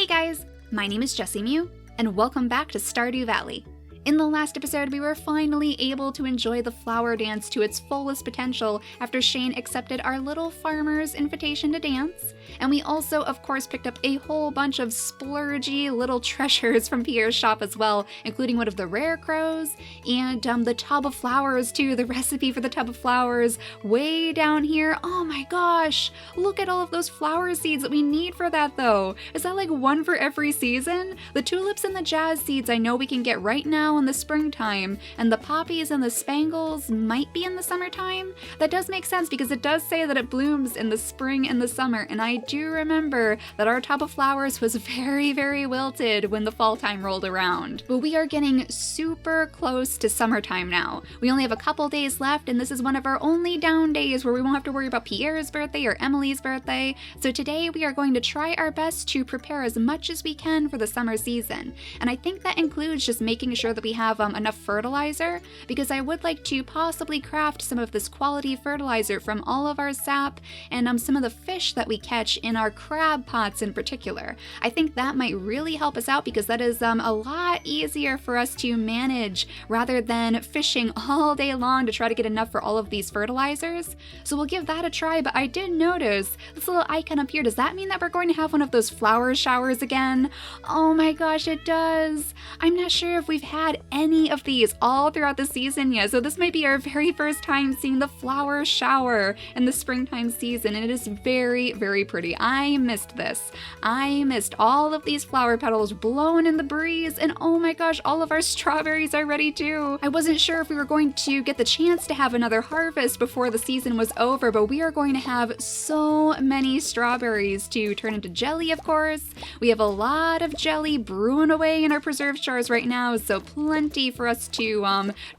Hey guys, my name is JessiMew, and welcome back to Stardew Valley. In the last episode, we were finally able to enjoy the flower dance to its fullest potential after Shane accepted our little farmer's invitation to dance. And we also, of course, picked up a whole bunch of splurgy little treasures from Pierre's shop as well, including one of the rare crows, and the tub of flowers too, the recipe for the tub of flowers way down here. Oh my gosh, look at all of those flower seeds that we need for that though. Is that like one for every season? The tulips and the jazz seeds I know we can get right now in the springtime, and the poppies and the spangles might be in the summertime. That does make sense because it does say that it blooms in the spring and the summer, and I do remember that our tub of flowers was very wilted when the fall time rolled around. But we are getting super close to summertime now. We only have a couple days left, and this is one of our only down days where we won't have to worry about Pierre's birthday or Emily's birthday. So today we are going to try our best to prepare as much as we can for the summer season. And I think that includes just making sure that we have enough fertilizer, because I would like to possibly craft some of this quality fertilizer from all of our sap and some of the fish that we catch in our crab pots in particular. I think that might really help us out because that is a lot easier for us to manage rather than fishing all day long to try to get enough for all of these fertilizers. So we'll give that a try, but I did notice this little icon up here. Does that mean that we're going to have one of those flower showers again? Oh my gosh, it does. I'm not sure if we've had any of these all throughout the season yet, so this might be our very first time seeing the flower shower in the springtime season, and it is very pretty. I missed this. I missed all of these flower petals blowing in the breeze, and oh my gosh, all of our strawberries are ready too. I wasn't sure if we were going to get the chance to have another harvest before the season was over, but we are going to have so many strawberries to turn into jelly, of course. We have a lot of jelly brewing away in our preserve jars right now, so plenty for us to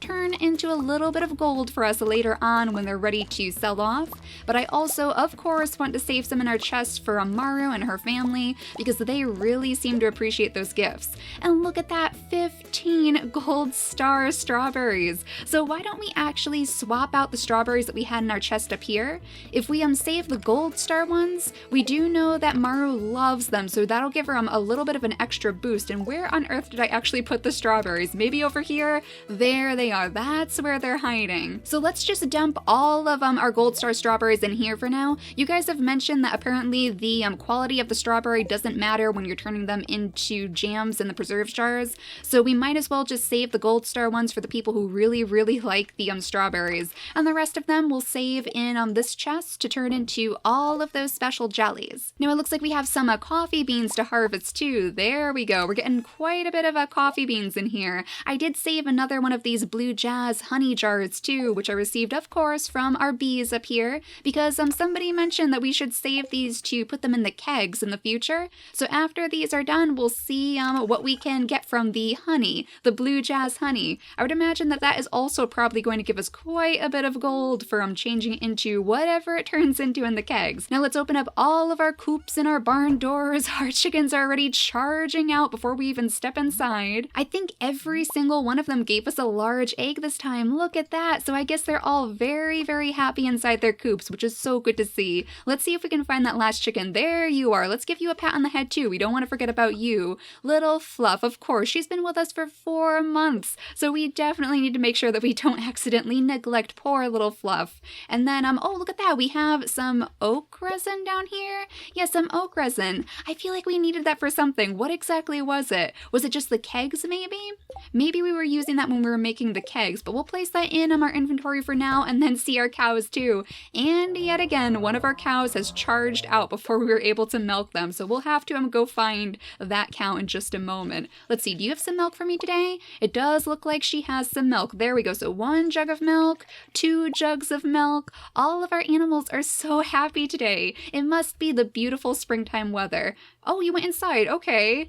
turn into a little bit of gold for us later on when they're ready to sell off. But I also, of course, want to save some in our chest for Maru and her family because they really seem to appreciate those gifts. And look at that, 15 gold star strawberries. So why don't we actually swap out the strawberries that we had in our chest up here? If we save the gold star ones, we do know that Maru loves them, so that'll give her a little bit of an extra boost. And where on earth did I actually put the strawberries? Maybe over here? There they are. That's where they're hiding. So let's just dump all of our gold star strawberries in here for now. You guys have mentioned that apparently the quality of the strawberry doesn't matter when you're turning them into jams in the preserve jars, so we might as well just save the gold star ones for the people who really like the strawberries, and the rest of them we'll save in this chest to turn into all of those special jellies. Now it looks like we have some coffee beans to harvest too. There we go. We're getting quite a bit of coffee beans in here. I did save another one of these blue jazz honey jars too, which I received, of course, from our bees up here, because somebody mentioned that we should save these to put them in the kegs in the future. So after these are done, we'll see what we can get from the honey, the blue jazz honey. I would imagine that that is also probably going to give us quite a bit of gold for changing into whatever it turns into in the kegs. Now let's open up all of our coops and our barn doors. Our chickens are already charging out before we even step inside. I think every single one of them gave us a large egg this time. Look at that. So I guess they're all very happy inside their coops, which is so good to see. Let's see if we can find that last chicken. There you are. Let's give you a pat on the head too. We don't want to forget about you. Little Fluff, of course. She's been with us for 4 months, so we definitely need to make sure that we don't accidentally neglect poor little Fluff. And then, oh, look at that. We have some oak resin down here. Yeah, some oak resin. I feel like we needed that for something. What exactly was it? Was it just the kegs maybe? Maybe we were using that when we were making the kegs, but we'll place that in our inventory for now and then see our cows too. And yet again, one of our cows has charged out before we were able to milk them, so we'll have to go find that cow in just a moment. Let's see, do you have some milk for me today? It does look like she has some milk. There we go. So 1 jug of milk, 2 jugs of milk. All of our animals are so happy today. It must be the beautiful springtime weather. Oh, you went inside. Okay,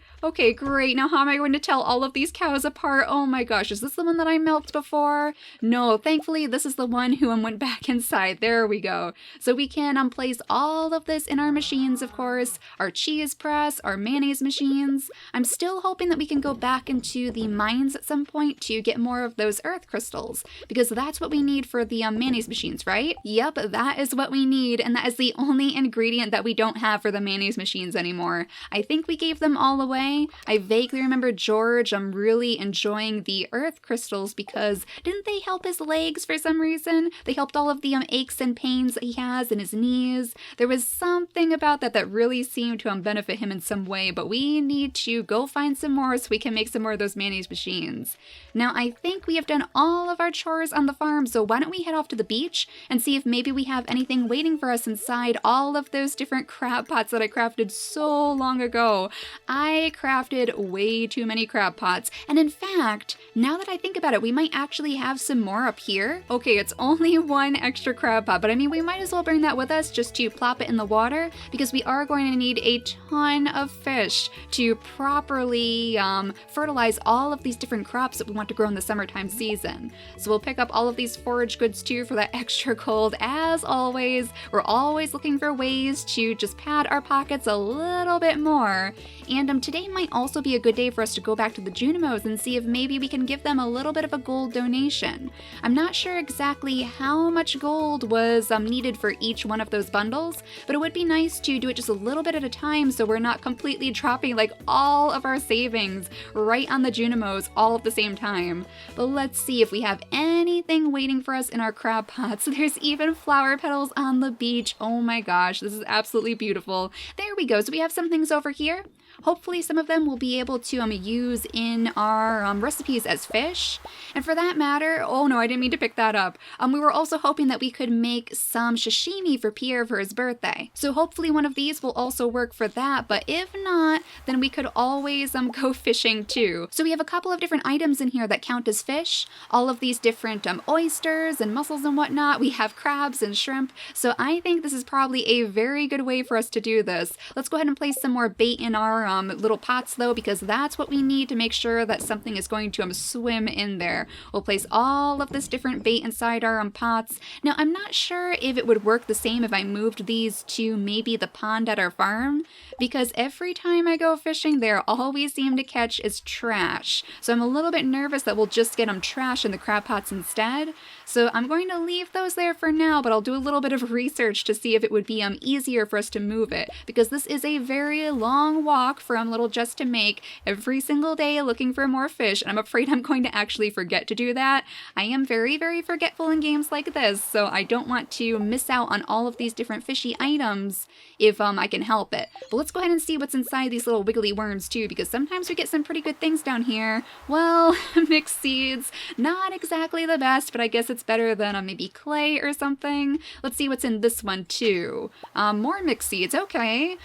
great. Now how am I going to tell all of these cows apart? apart. Oh my gosh, is this the one that I milked before? No, thankfully this is the one who went back inside. There we go. So we can place all of this in our machines, of course, our cheese press, our mayonnaise machines. I'm still hoping that we can go back into the mines at some point to get more of those earth crystals, because that's what we need for the mayonnaise machines, right? Yep, that is what we need, and that is the only ingredient that we don't have for the mayonnaise machines anymore. I think we gave them all away. I vaguely remember George really enjoying the earth crystals because didn't they help his legs for some reason? They helped all of the aches and pains that he has in his knees. There was something about that that really seemed to benefit him in some way, but we need to go find some more so we can make some more of those mayonnaise machines. Now, I think we have done all of our chores on the farm, so why don't we head off to the beach and see if maybe we have anything waiting for us inside all of those different crab pots that I crafted so long ago. I crafted way too many crab pots, and in fact, now that I think about it, we might actually have some more up here. Okay, it's only one extra crab pot, but I mean, we might as well bring that with us just to plop it in the water, because we are going to need a ton of fish to properly fertilize all of these different crops that we want to grow in the summertime season. So we'll pick up all of these forage goods too for that extra gold. As always, we're always looking for ways to just pad our pockets a little bit more. And today might also be a good day for us to go back to the Junimos and see if maybe we can give them a little bit of a gold donation. I'm not sure exactly how much gold was needed for each one of those bundles, but it would be nice to do it just a little bit at a time so we're not completely dropping like all of our savings right on the Junimos all at the same time. But let's see if we have anything waiting for us in our crab pots. There's even flower petals on the beach. Oh my gosh, this is absolutely beautiful. There we go. So we have some things over here. Hopefully some of them we'll be able to use in our recipes as fish. And for that matter, oh no, I didn't mean to pick that up. We were also hoping that we could make some sashimi for Pierre for his birthday. So hopefully one of these will also work for that, but if not, then we could always go fishing too. So we have a couple of different items in here that count as fish. All of these different oysters and mussels and whatnot. We have crabs and shrimp. So I think this is probably a very good way for us to do this. Let's go ahead and place some more bait in our little pots though, because that's what we need to make sure that something is going to swim in there. We'll place all of this different bait inside our pots. Now I'm not sure if it would work the same if I moved these to maybe the pond at our farm, because every time I go fishing there, all we seem to catch is trash. So I'm a little bit nervous that we'll just get trash in the crab pots instead. So I'm going to leave those there for now, but I'll do a little bit of research to see if it would be easier for us to move it, because this is a very long walk from little Jess to make every single day looking for more fish, and I'm afraid I'm going to actually forget to do that. I am very, very forgetful in games like this, so I don't want to miss out on all of these different fishy items if I can help it. But let's go ahead and see what's inside these little wiggly worms too, because sometimes we get some pretty good things down here. Well, mixed seeds, not exactly the best, but I guess it's better than maybe clay or something. Let's see what's in this one too. More mixed seeds. Okay,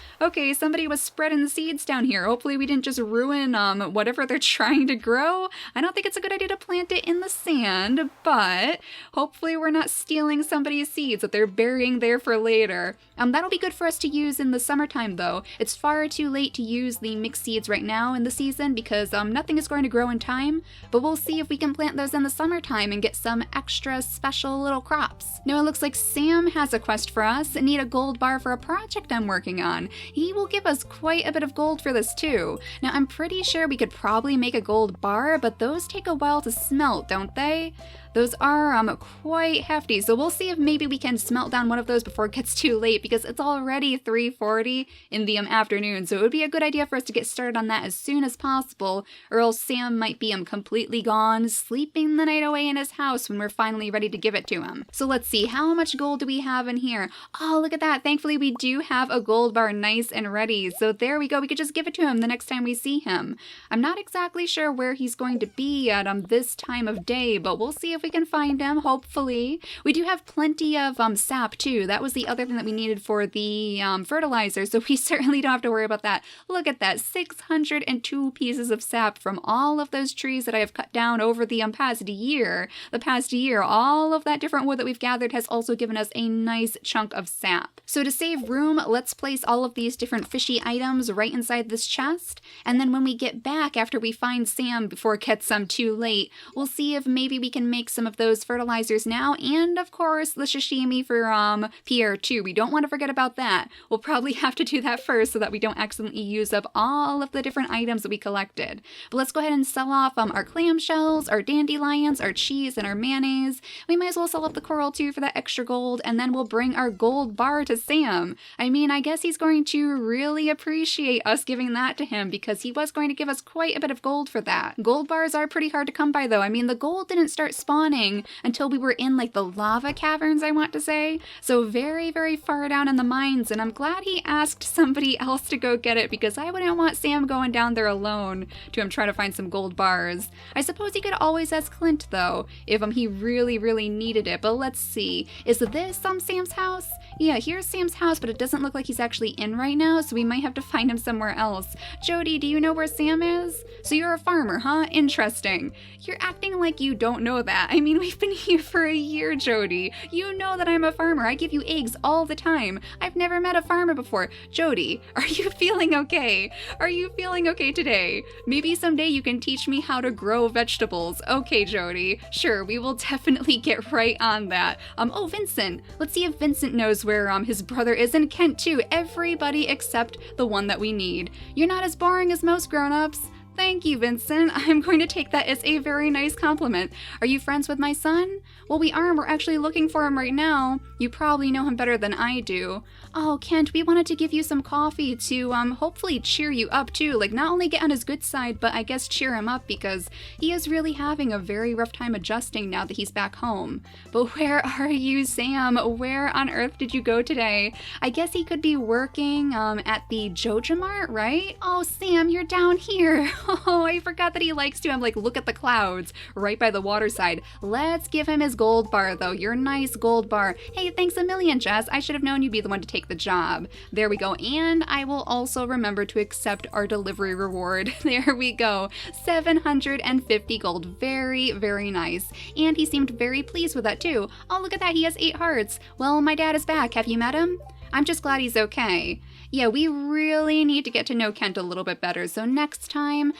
somebody was spreading seeds down here. Hopefully we didn't just ruin whatever they're trying to grow. I don't think it's a good idea to plant it in the sand, but hopefully we're not stealing somebody's seeds that they're burying there for later. That'll be good for us to use in the summertime though. It's far too late to use the mixed seeds right now in the season because nothing is going to grow in time, but we'll see if we can plant those in the summertime and get some extra special little crops. Now it looks like Sam has a quest for us and need a gold bar for a project I'm working on. He will give us quite a bit of gold for this too. Now I'm pretty sure we could probably make a gold bar, but those take a while to smelt, don't they? Those are quite hefty, so we'll see if maybe we can smelt down one of those before it gets too late, because it's already 3:40 in the afternoon, so it would be a good idea for us to get started on that as soon as possible, or else Sam might be completely gone, sleeping the night away in his house when we're finally ready to give it to him. So let's see, how much gold do we have in here? Oh, look at that, thankfully we do have a gold bar nice and ready, so there we go, we could just give it to him the next time we see him. I'm not exactly sure where he's going to be at this time of day, but we'll see if we can find him, hopefully. We do have plenty of sap too. That was the other thing that we needed for the fertilizer, so we certainly don't have to worry about that. Look at that, 602 pieces of sap from all of those trees that I have cut down over the past year. The past year, all of that different wood that we've gathered has also given us a nice chunk of sap. So to save room, let's place all of these different fishy items right inside this chest, and then when we get back after we find Sam before it gets too late, we'll see if maybe we can make some of those fertilizers now, and of course the sashimi for Pierre too. We don't want to forget about that. We'll probably have to do that first so that we don't accidentally use up all of the different items that we collected. But let's go ahead and sell off our clamshells, our dandelions, our cheese, and our mayonnaise. We might as well sell off the coral too for that extra gold, and then we'll bring our gold bar to Sam. I mean, I guess he's going to really appreciate us giving that to him because he was going to give us quite a bit of gold for that. Gold bars are pretty hard to come by though. I mean, the gold didn't start spawning until we were in like the lava caverns, I want to say. So very, very far down in the mines, and I'm glad he asked somebody else to go get it because I wouldn't want Sam going down there alone to try to find some gold bars. I suppose he could always ask Clint though, if he really, really needed it. But let's see. Is this Sam's house? Yeah, here's Sam's house, but it doesn't look like he's actually in right now, so we might have to find him somewhere else. Jody, do you know where Sam is? So you're a farmer, huh? Interesting. You're acting like you don't know that. I mean, we've been here for a year, Jody. You know that I'm a farmer. I give you eggs all the time. I've never met a farmer before. Jody, are you feeling okay? Are you feeling okay today? Maybe someday you can teach me how to grow vegetables. Okay, Jody. Sure, we will definitely get right on that. Oh, Vincent. Let's see if Vincent knows where his brother is, and Kent too. Everybody except the one that we need. You're not as boring as most grown-ups. Thank you, Vincent. I'm going to take that as a very nice compliment. Are you friends with my son? Well, we are, and we're actually looking for him right now. You probably know him better than I do. Oh, Kent, we wanted to give you some coffee to hopefully cheer you up too. Like, not only get on his good side, but I guess cheer him up because he is really having a very rough time adjusting now that he's back home. But where are you, Sam? Where on earth did you go today? I guess he could be working at the Joja Mart, right? Oh, Sam, you're down here. Oh, I forgot that he likes to look at the clouds right by the waterside. Let's give him his gold bar though, your nice gold bar. Hey, thanks a million, Jess. I should have known you'd be the one to take the job. There we go. And I will also remember to accept our delivery reward. There we go. 750 gold. Very, very nice. And he seemed very pleased with that too. Oh, look at that. He has 8 hearts. Well, my dad is back. Have you met him? I'm just glad he's okay. Yeah, we really need to get to know Kent a little bit better. So next time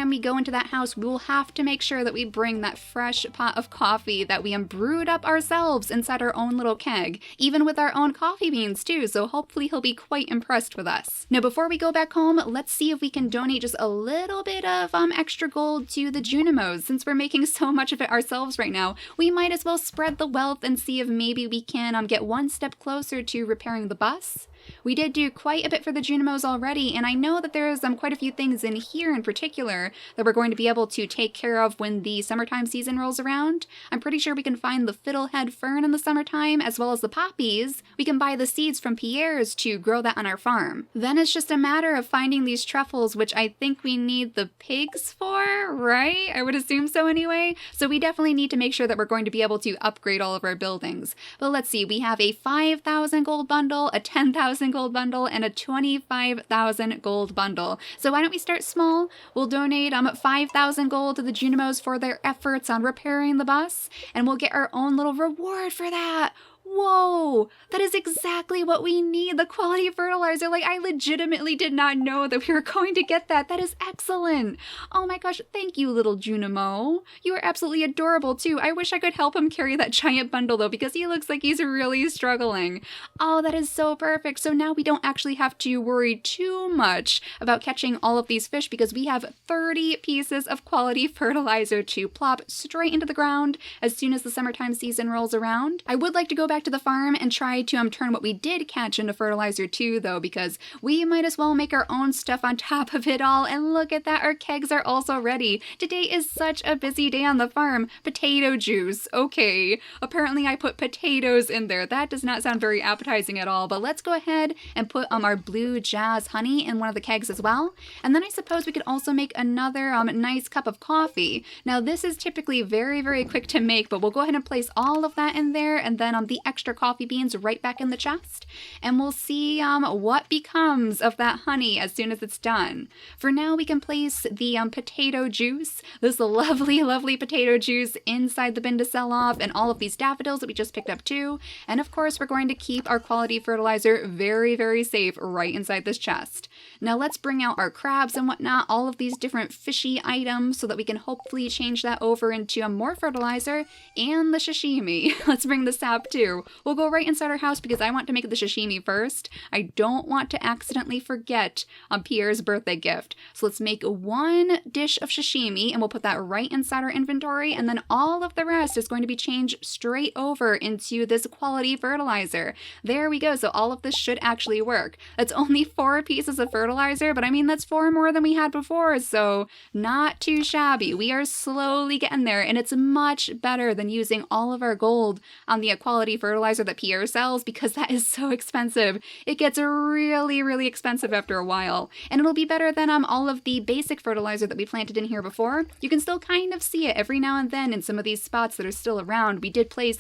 we go into that house, we will have to make sure that we bring that fresh pot of coffee that we brewed up ourselves inside our own little keg, even with our own coffee beans too. So hopefully he'll be quite impressed with us. Now, before we go back home, let's see if we can donate just a little bit of extra gold to the Junimos. Since we're making so much of it ourselves right now, we might as well spread the wealth and see if maybe we can get one step closer to repairing the bus. We did do quite a bit for the Junimos already, and I know that there's quite a few things in here in particular that we're going to be able to take care of when the summertime season rolls around. I'm pretty sure we can find the fiddlehead fern in the summertime, as well as the poppies. We can buy the seeds from Pierre's to grow that on our farm. Then it's just a matter of finding these truffles, which I think we need the pigs for, right? I would assume so anyway. So we definitely need to make sure that we're going to be able to upgrade all of our buildings. But let's see, we have a 5,000 gold bundle, a 10,000 gold bundle, and a 25,000 gold bundle. So why don't we start small? We'll donate 5,000 gold to the Junimos for their efforts on repairing the bus, and we'll get our own little reward for that. Whoa, that is exactly what we need, the quality fertilizer. I legitimately did not know that we were going to get that. That is excellent. Oh my gosh, thank you, little Junimo. You are absolutely adorable too. I wish I could help him carry that giant bundle though, because he looks like he's really struggling. Oh, that is so perfect. So now we don't actually have to worry too much about catching all of these fish because we have 30 pieces of quality fertilizer to plop straight into the ground as soon as the summertime season rolls around. I would like to go back back to the farm and try to turn what we did catch into fertilizer too, though, because we might as well make our own stuff on top of it all. And look at that, our kegs are also ready. Today is such a busy day on the farm. Potato juice. Okay, apparently I put potatoes in there. That does not sound very appetizing at all, but let's go ahead and put our blue jazz honey in one of the kegs as well. And then I suppose we could also make another nice cup of coffee. Now this is typically very, very quick to make, but we'll go ahead and place all of that in there, and then the extra coffee beans right back in the chest, and we'll see what becomes of that honey as soon as it's done. For now, we can place the potato juice, this lovely, lovely potato juice, inside the bin to sell off, and all of these daffodils that we just picked up too. And of course, we're going to keep our quality fertilizer very, very safe right inside this chest. Now let's bring out our crabs and whatnot, all of these different fishy items, so that we can hopefully change that over into more fertilizer and the sashimi. Let's bring the sap too. We'll go right inside our house because I want to make the sashimi first. I don't want to accidentally forget on Pierre's birthday gift. So let's make one dish of sashimi and we'll put that right inside our inventory, and then all of the rest is going to be changed straight over into this quality fertilizer. There we go. So all of this should actually work. That's only 4 pieces of fertilizer, but I mean, that's 4 more than we had before, so not too shabby. We are slowly getting there, and it's much better than using all of our gold on the quality fertilizer that Pierre sells, because that is so expensive. It gets really, really expensive after a while, and it'll be better than all of the basic fertilizer that we planted in here before. You can still kind of see it every now and then in some of these spots that are still around. We did place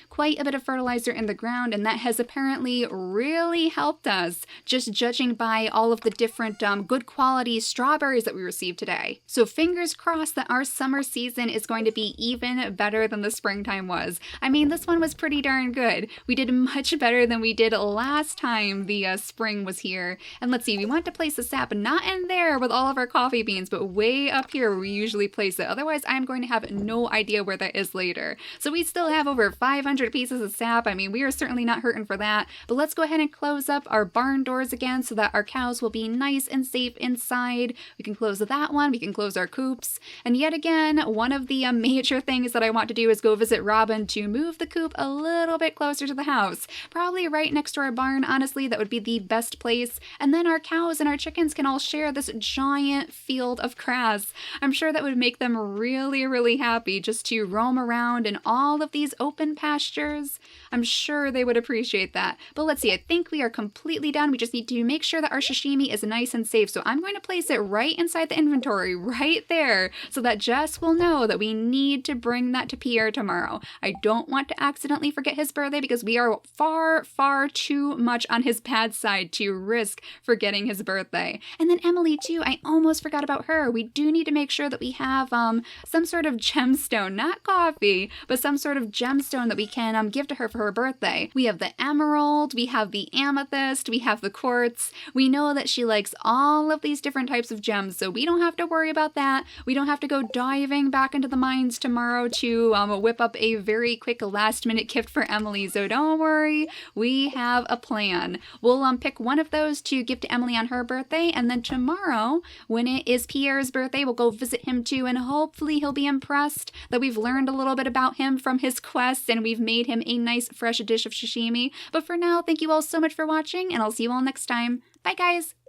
quite a bit of fertilizer in the ground, and that has apparently really helped us, just judging by all of the different good quality strawberries that we received today. So fingers crossed that our summer season is going to be even better than the springtime was. I mean, this one was pretty darn good. We did much better than we did last time the spring was here. And let's see, we want to place the sap not in there with all of our coffee beans, but way up here where we usually place it. Otherwise, I'm going to have no idea where that is later. So we still have over 500 pieces of sap. I mean, we are certainly not hurting for that. But let's go ahead and close up our barn doors again so that our cows will be nice and safe inside. We can close that one. We can close our coops. And yet again, one of the major things that I want to do is go visit Robin to move the coop a little bit closer to the house. Probably right next to our barn, honestly. That would be the best place. And then our cows and our chickens can all share this giant field of grass. I'm sure that would make them really, really happy just to roam around in all of these open pastures. I'm sure they would appreciate that. But let's see, I think we are completely done. We just need to make sure that our sashimi is nice and safe. So I'm going to place it right inside the inventory, right there, so that Jess will know that we need to bring that to Pierre tomorrow. I don't want to accidentally forget his birthday because we are far, far too much on his bad side to risk forgetting his birthday. And then Emily too, I almost forgot about her. We do need to make sure that we have some sort of gemstone, not coffee, but some sort of gemstone that we can give to her for her birthday. We have the emerald, we have the amethyst, we have the quartz. We know that she likes all of these different types of gems, so we don't have to worry about that. We don't have to go diving back into the mines tomorrow to whip up a very quick last-minute gift for Emily, so don't worry, we have a plan. We'll pick one of those to give to Emily on her birthday, and then tomorrow, when it is Pierre's birthday, we'll go visit him too, and hopefully he'll be impressed that we've learned a little bit about him from his quests, and we've made him a nice fresh dish of sashimi. But for now, thank you all so much for watching, and I'll see you all next time. Bye, guys!